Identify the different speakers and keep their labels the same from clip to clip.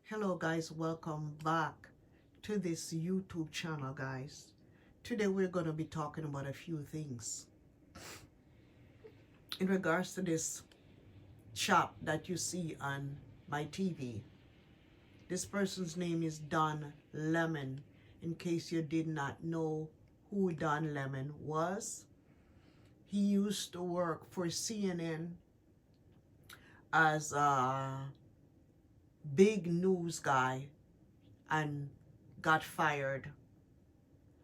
Speaker 1: Hello guys, welcome back to this YouTube channel guys. Today we're going to be talking about a few things in regards to this chap that you see on my TV. This person's name is Don Lemon. In case you did not know who Don Lemon was, he used to work for CNN as a big news guy and got fired.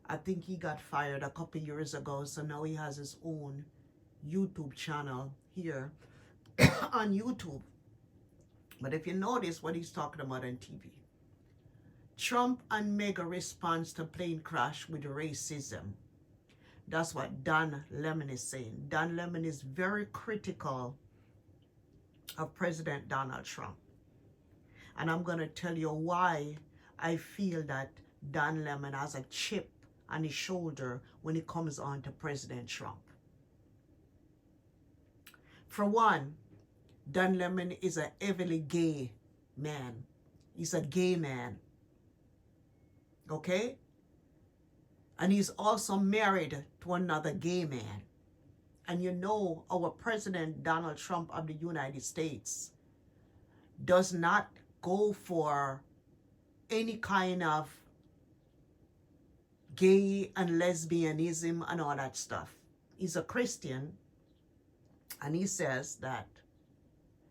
Speaker 1: I think he got fired a couple years ago, so now he has his own YouTube channel here on YouTube. But if you notice what he's talking about on TV, Trump and Mega response to plane crash with racism. That's what Don Lemon is saying. Don Lemon is very critical of President Donald Trump. And I'm going to tell you why I feel that Don Lemon has a chip on his shoulder when it comes on to President Trump. For one, Don Lemon is a heavily gay man. He's a gay man. Okay? And he's also married to another gay man. And you know our President Donald Trump of the United States does not go for any kind of gay and lesbianism and all that stuff. He's a Christian, and he says that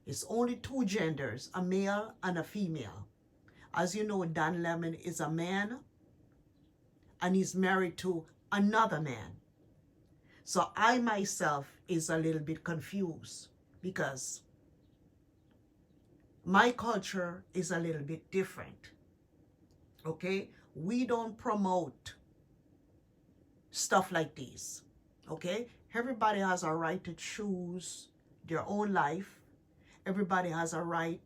Speaker 1: it's only two genders, a male and a female. As you know, Don Lemon is a man, and he's married to another man. So I myself is a little bit confused because my culture is a little bit different. Okay? We don't promote stuff like this. Okay? Everybody has a right to choose their own life. Everybody has a right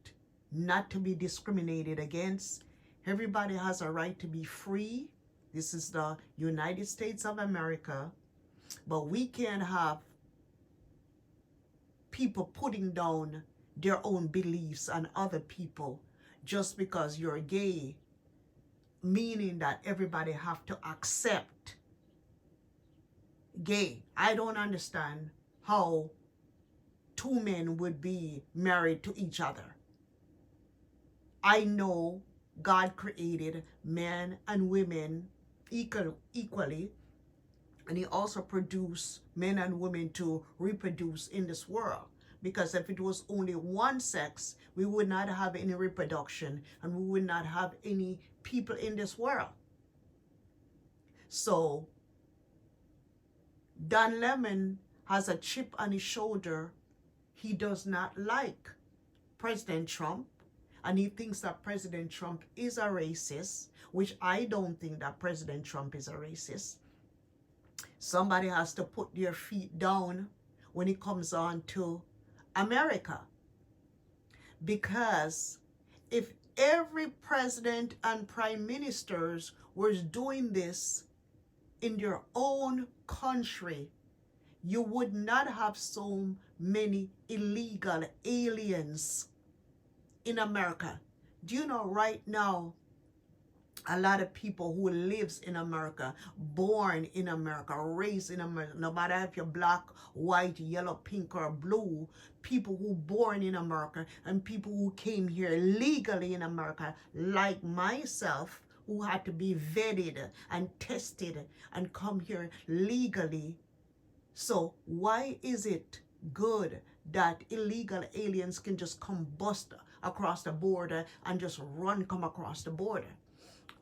Speaker 1: not to be discriminated against. Everybody has a right to be free. This is the United States of America. But we can't have people putting down their own beliefs on other people just because you're gay, meaning that everybody have to accept gay. I don't understand how two men would be married to each other. I know God created men and women equally, and he also produced men and women to reproduce in this world. Because if it was only one sex, we would not have any reproduction and we would not have any people in this world. So Don Lemon has a chip on his shoulder. He does not like President Trump, and he thinks that President Trump is a racist, which I don't think that President Trump is a racist. Somebody has to put their feet down when it comes on to America. Because if every president and prime ministers was doing this in their own country, you would not have so many illegal aliens in America. Do you know right now, a lot of people who lives in America, born in America, raised in America, no matter if you're black, white, yellow, pink, or blue, people who born in America and people who came here legally in America, like myself, who had to be vetted and tested and come here legally. So why is it good that illegal aliens can just come bust across the border and just come across the border?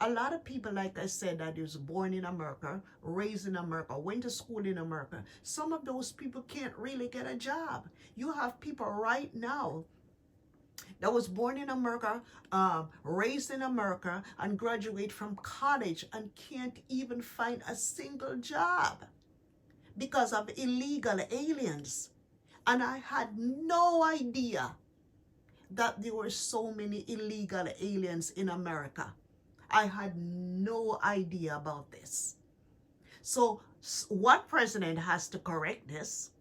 Speaker 1: A lot of people, like I said, that was born in America, raised in America, went to school in America. Some of those people can't really get a job. You have people right now that was born in America, raised in America, and graduate from college and can't even find a single job because of illegal aliens. And I had no idea that there were so many illegal aliens in America. I had no idea about this. So what president has to correct this?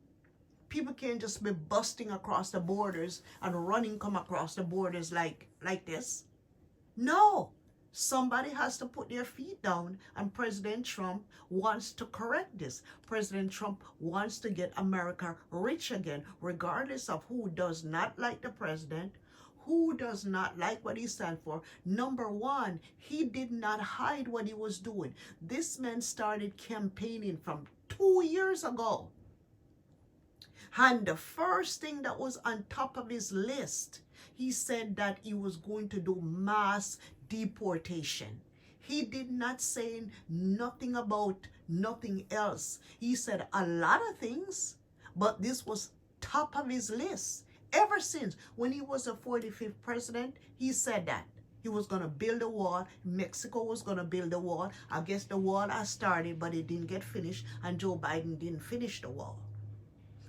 Speaker 1: People can't just be busting across the borders and come across the borders like this. No. Somebody has to put their feet down, and President Trump wants to correct this. President Trump wants to get America rich again, regardless of who does not like the president, who does not like what he stands for. Number one, he did not hide what he was doing. This man started campaigning from 2 years ago. And the first thing that was on top of his list, he said that he was going to do mass deportation. He did not say nothing about nothing else. He said a lot of things, but this was top of his list. Ever since when he was the 45th president, he said that he was going to build a wall. Mexico was going to build a wall. I guess the wall has started, but it didn't get finished, and Joe Biden didn't finish the wall.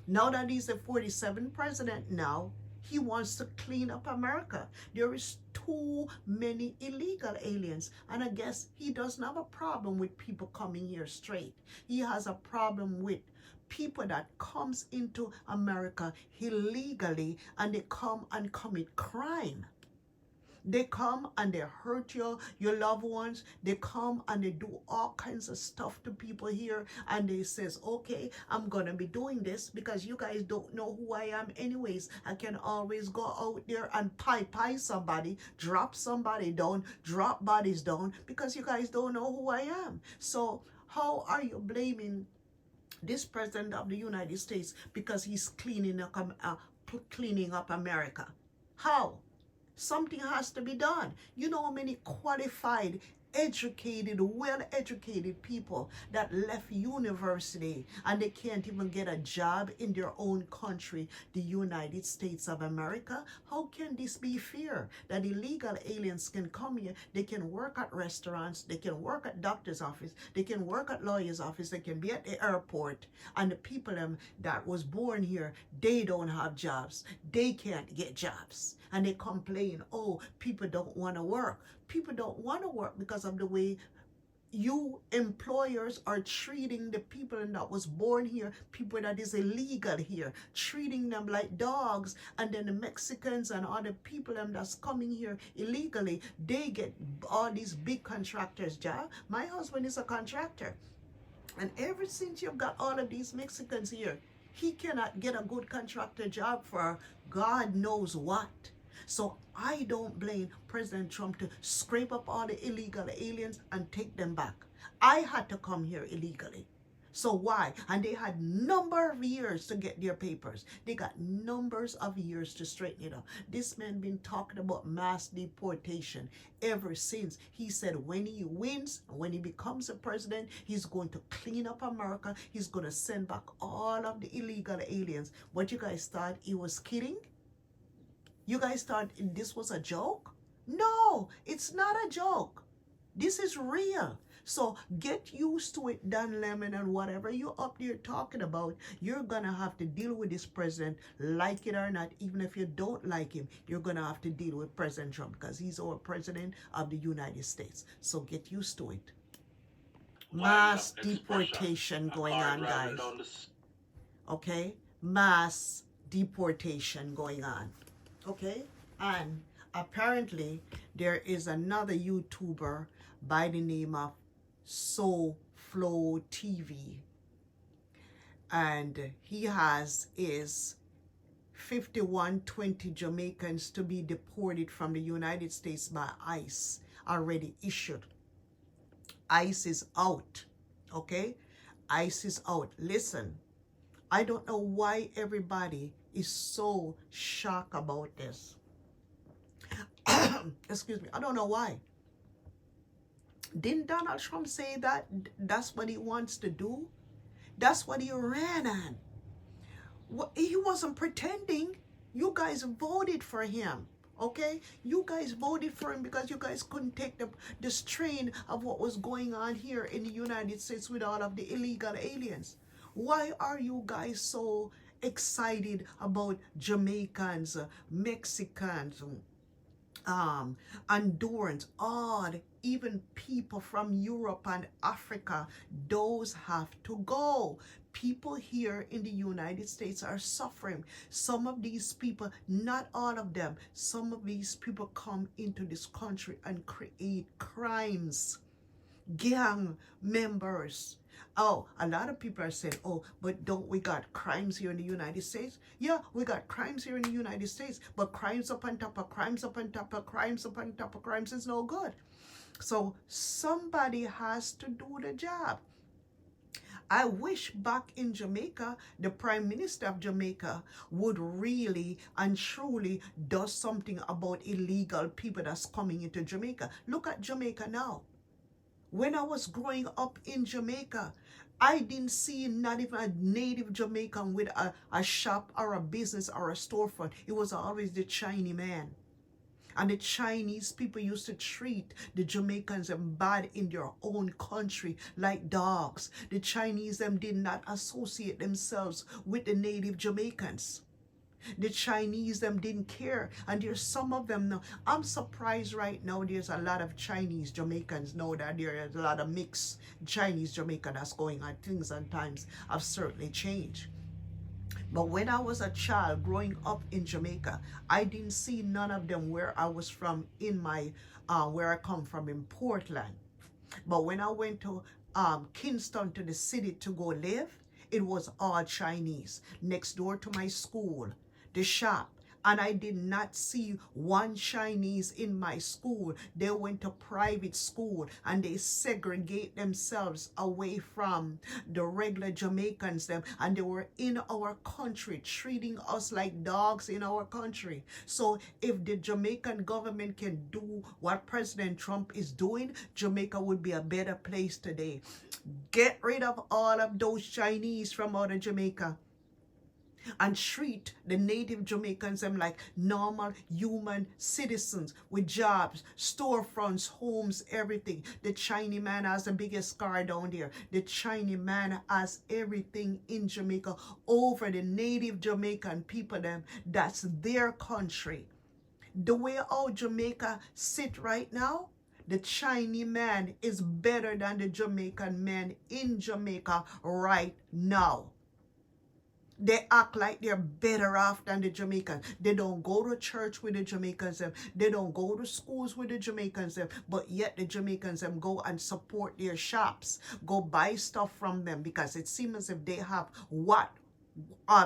Speaker 1: Now that he's the 47th president now, he wants to clean up America. There is too many illegal aliens. And I guess he doesn't have a problem with people coming here straight. He has a problem with people that comes into America illegally, and they come and commit crime. They come and they hurt your loved ones. They come and they do all kinds of stuff to people here. And they says, okay, I'm going to be doing this because you guys don't know who I am anyways. I can always go out there and pie somebody, drop somebody down, drop bodies down because you guys don't know who I am. So how are you blaming this president of the United States because he's cleaning up America? How? Something has to be done. You know how many qualified, educated, well-educated people that left university and they can't even get a job in their own country, the United States of America? How can this be fair that illegal aliens can come here? They can work at restaurants, they can work at doctor's office, they can work at lawyer's office, they can be at the airport, and the people that was born here, they don't have jobs, they can't get jobs, and they complain, oh, people don't want to work. People don't want to work because of the way you employers are treating the people that was born here, people that is illegal here, treating them like dogs. And then the Mexicans and other people that's coming here illegally, they get all these big contractors job. My husband is a contractor, and ever since you've got all of these Mexicans here, he cannot get a good contractor job for God knows what. So I don't blame President Trump to scrape up all the illegal aliens and take them back. I had to come here illegally. So why? And they had number of years to get their papers. They got numbers of years to straighten it up. This man been talking about mass deportation ever since. He said when he wins, when he becomes a president, he's going to clean up America. He's going to send back all of the illegal aliens. But you guys thought he was kidding? You guys thought this was a joke? No, it's not a joke. This is real. So get used to it, Dan Lemon, and whatever you're up there talking about, you're going to have to deal with this president, like it or not. Even if you don't like him, you're going to have to deal with President Trump because he's our president of the United States. So get used to it. Mass deportation going on, guys. Okay? Mass deportation going on. Okay, and apparently there is another YouTuber by the name of SoFlo TV, and he has his 5120 Jamaicans to be deported from the United States by ICE already issued. ICE is out. Okay, ICE is out. Listen, I don't know why everybody is so shocked about this. Excuse me. I don't know why. Didn't Donald Trump say that that's what he wants to do? That's what he ran on. He wasn't pretending. You guys voted for him. Okay? You guys voted for him because you guys couldn't take the strain of what was going on here in the United States with all of the illegal aliens. Why are you guys so excited about Jamaicans, Mexicans, um, Hondurans, all, even people from Europe and Africa, those have to go. People here in the United States are suffering. Some of these people, not all of them, some of these people come into this country and create crimes, gang members. Oh, a lot of people are saying, oh, but don't we got crimes here in the United States? Yeah, we got crimes here in the United States, but crimes up on top of crimes up on top of crimes up on top of crimes is no good. So somebody has to do the job. I wish back in Jamaica, the Prime Minister of Jamaica would really and truly do something about illegal people that's coming into Jamaica. Look at Jamaica now. When I was growing up in Jamaica, I didn't see not even a native Jamaican with a shop or a business or a storefront. It was always the Chinese man. And the Chinese people used to treat the Jamaicans bad in their own country like dogs. The Chinese them did not associate themselves with the native Jamaicans. The Chinese them didn't care, and there's some of them now. I'm surprised right now there's a lot of Chinese Jamaicans now, that there's a lot of mixed Chinese Jamaican that's going on. Things and times have certainly changed. But when I was a child growing up in Jamaica, I didn't see none of them where I was from in my where I come from in Portland. But when I went to Kingston, to the city, to go live, it was all Chinese. Next door to my school, the shop, and I did not see one Chinese in my school. They went to private school and they segregate themselves away from the regular Jamaicans them, and they were in our country treating us like dogs in our country. So if the Jamaican government can do what President Trump is doing, Jamaica would be a better place today. Get rid of all of those Chinese from out of Jamaica and treat the native Jamaicans them like normal human citizens with jobs, storefronts, homes, everything. The Chinese man has the biggest car down there. The Chinese man has everything in Jamaica over the native Jamaican people them. That's their country. The way how Jamaica sit right now, the Chinese man is better than the Jamaican man in Jamaica right now. They act like they're better off than the Jamaicans. They don't go to church with the Jamaicans. They don't go to schools with the Jamaicans. But yet the Jamaicans go and support their shops. Go buy stuff from them because it seems as if they have what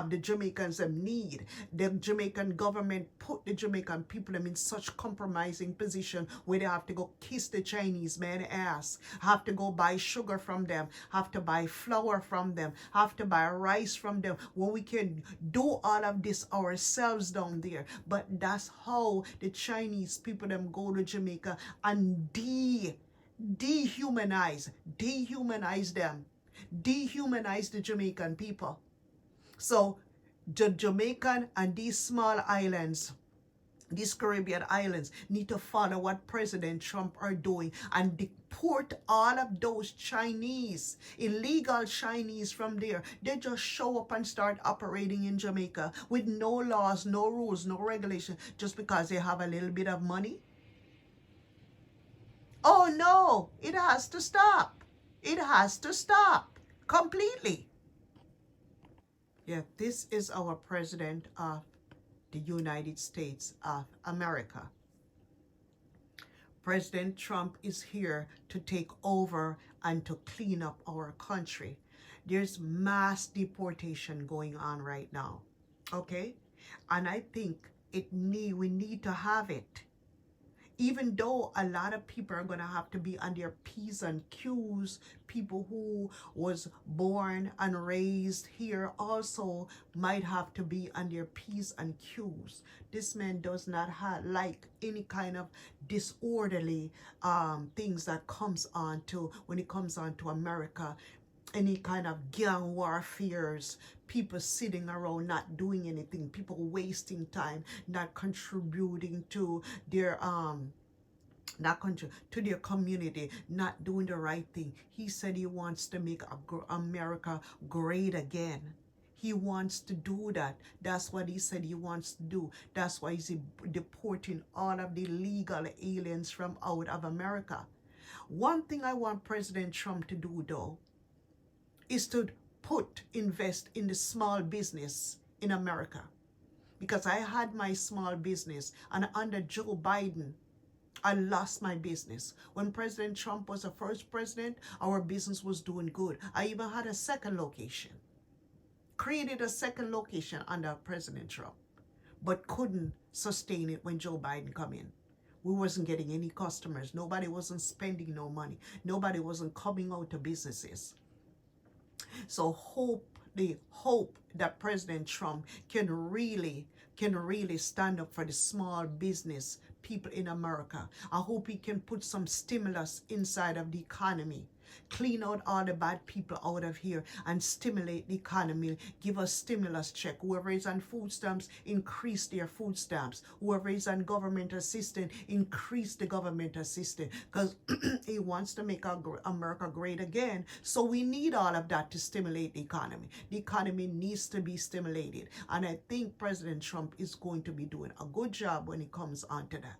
Speaker 1: the Jamaicans need. The Jamaican government put the Jamaican people in such compromising position where they have to go kiss the Chinese man ass, have to go buy sugar from them, have to buy flour from them, have to buy rice from them, when we can do all of this ourselves down there. But that's how the Chinese people them go to Jamaica and dehumanize them, dehumanize the Jamaican people. So the Jamaican and these small islands, these Caribbean islands, need to follow what President Trump are doing and deport all of those Chinese, illegal Chinese from there. They just show up and start operating in Jamaica with no laws, no rules, no regulation, just because they have a little bit of money. Oh no, it has to stop. It has to stop completely. Yeah, this is our President of the United States of America. President Trump is here to take over and to clean up our country. There's mass deportation going on right now, okay? And I think we need to have it. Even though a lot of people are going to have to be on their P's and Q's, people who was born and raised here also might have to be on their P's and Q's. This man does not like any kind of disorderly things that comes on to, when it comes on to America, any kind of gang warfares, people sitting around not doing anything, people wasting time, not contributing to their to their community, not doing the right thing. He said he wants to make America great again. He wants to do that. That's what he said he wants to do. That's why he's deporting all of the illegal aliens from out of America. One thing I want President Trump to do, though, is to invest in the small business in America. Because I had my small business, and under Joe Biden, I lost my business. When President Trump was the first president, our business was doing good. I even had a second location. Created a second location under President Trump, but couldn't sustain it when Joe Biden come in. We wasn't getting any customers. Nobody wasn't spending no money. Nobody wasn't coming out to businesses. So hope that President Trump can really stand up for the small business people in America. I hope he can put some stimulus inside of the economy. Clean out all the bad people out of here and stimulate the economy. Give us stimulus check. Whoever is on food stamps, increase their food stamps. Whoever is on government assistance, increase the government assistance. Because he wants to make America great again. So we need all of that to stimulate the economy. The economy needs to be stimulated. And I think President Trump is going to be doing a good job when it comes on to that.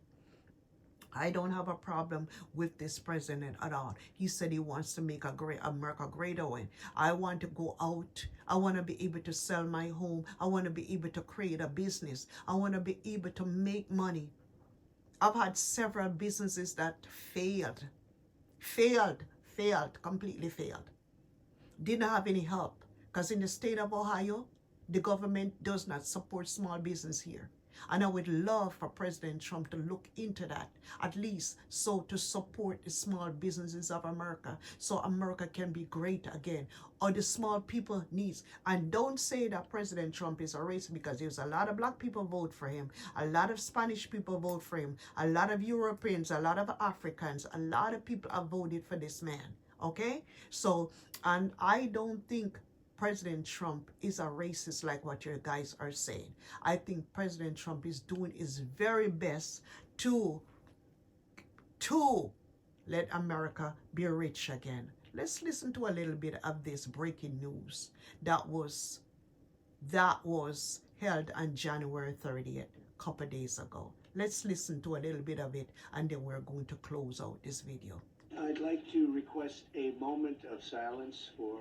Speaker 1: I don't have a problem with this president at all. He said he wants to make America great again. I want to go out. I want to be able to sell my home. I want to be able to create a business. I want to be able to make money. I've had several businesses that completely failed. Didn't have any help. Because in the state of Ohio, the government does not support small business here. And I would love for President Trump to look into that, at least so to support the small businesses of America, so America can be great again, or the small people needs. And don't say that President Trump is a racist, because there's a lot of black people vote for him, a lot of Spanish people vote for him, a lot of Europeans, a lot of Africans, a lot of people have voted for this man, okay? So, and I don't think President Trump is a racist like what your guys are saying. I think President Trump is doing his very best to let America be rich again. Let's listen to a little bit of this breaking news that was held on January 30th, a couple days ago. Let's listen to a little bit of it, and then we're going to close out this video.
Speaker 2: I'd like to request a moment of silence for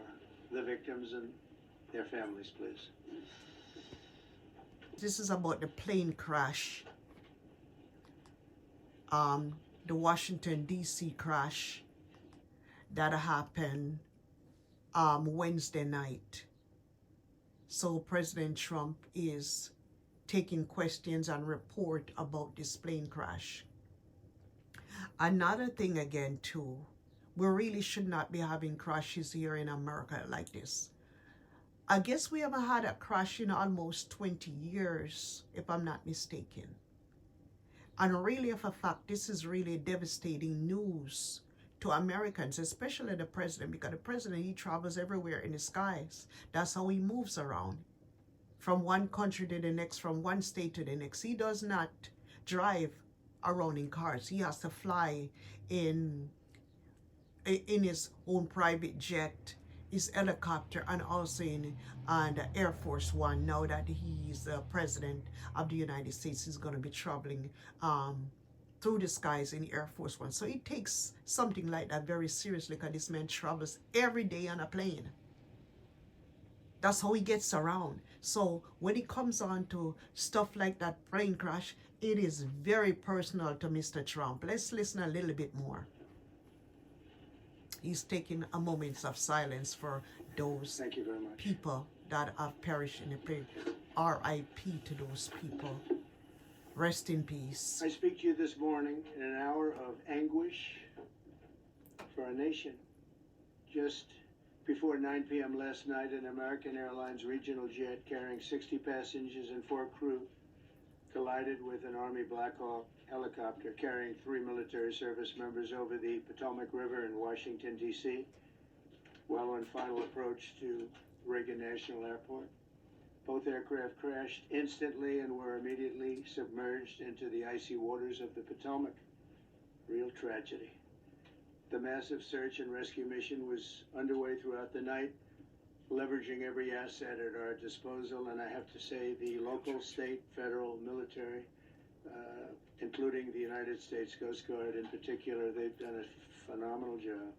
Speaker 2: the victims and their families, please.
Speaker 1: This is about the plane crash, the Washington, D.C. crash that happened Wednesday night. So President Trump is taking questions and report about this plane crash. Another thing again too, we really should not be having crashes here in America like this. I guess we haven't had a crash in almost 20 years, if I'm not mistaken. And really, of a fact, this is really devastating news to Americans, especially the president, because the president, he travels everywhere in the skies. That's how he moves around, from one country to the next, from one state to the next. He does not drive around in cars. He has to fly in his own private jet, his helicopter, and also in the Air Force One. Now that he's the president of the United States, he's going to be traveling through the skies in Air Force One. So he takes something like that very seriously, because this man travels every day on a plane. That's how he gets around. So when it comes on to stuff like that plane crash, it is very personal to Mr. Trump. Let's listen a little bit more. He's taking a moment of silence for those people that have perished in the plane. R.I.P. to those people. Rest in peace.
Speaker 2: I speak to you this morning in an hour of anguish for our nation. Just before 9 p.m. last night, an American Airlines regional jet carrying 60 passengers and 4 crew collided with an Army Black Hawk helicopter carrying 3 military service members over the Potomac River in Washington, D.C., while on final approach to Reagan National Airport. Both aircraft crashed instantly and were immediately submerged into the icy waters of the Potomac. Real tragedy. The massive search and rescue mission was underway throughout the night, leveraging every asset at our disposal. And I have to say, the local, state, federal, military, including the United States Coast Guard in particular, they've done a phenomenal job.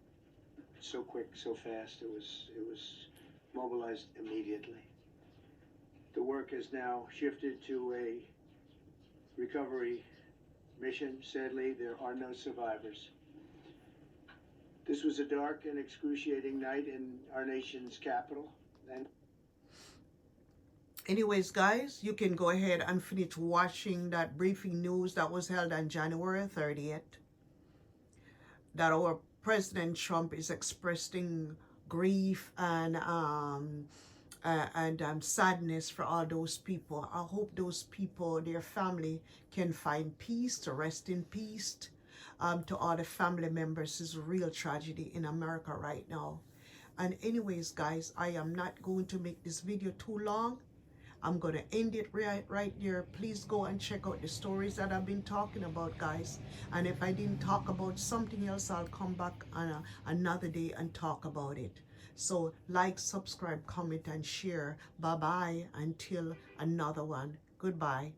Speaker 2: So quick, so fast. It was mobilized immediately. The work has now shifted to a recovery mission. Sadly, there are no survivors. This was a dark and excruciating night in our nation's capital. And
Speaker 1: anyways, guys, you can go ahead and finish watching that briefing news that was held on January 30th. That our President Trump is expressing grief and sadness for all those people. I hope those people, their family, can find peace, to rest in peace. To all the family members, is a real tragedy in America right now. And anyways, guys, I am not going to make this video too long. I'm going to end it right there. Please go and check out the stories that I've been talking about, guys. And if I didn't talk about something else, I'll come back on another day and talk about it. So like, subscribe, comment, and share. Bye-bye until another one. Goodbye.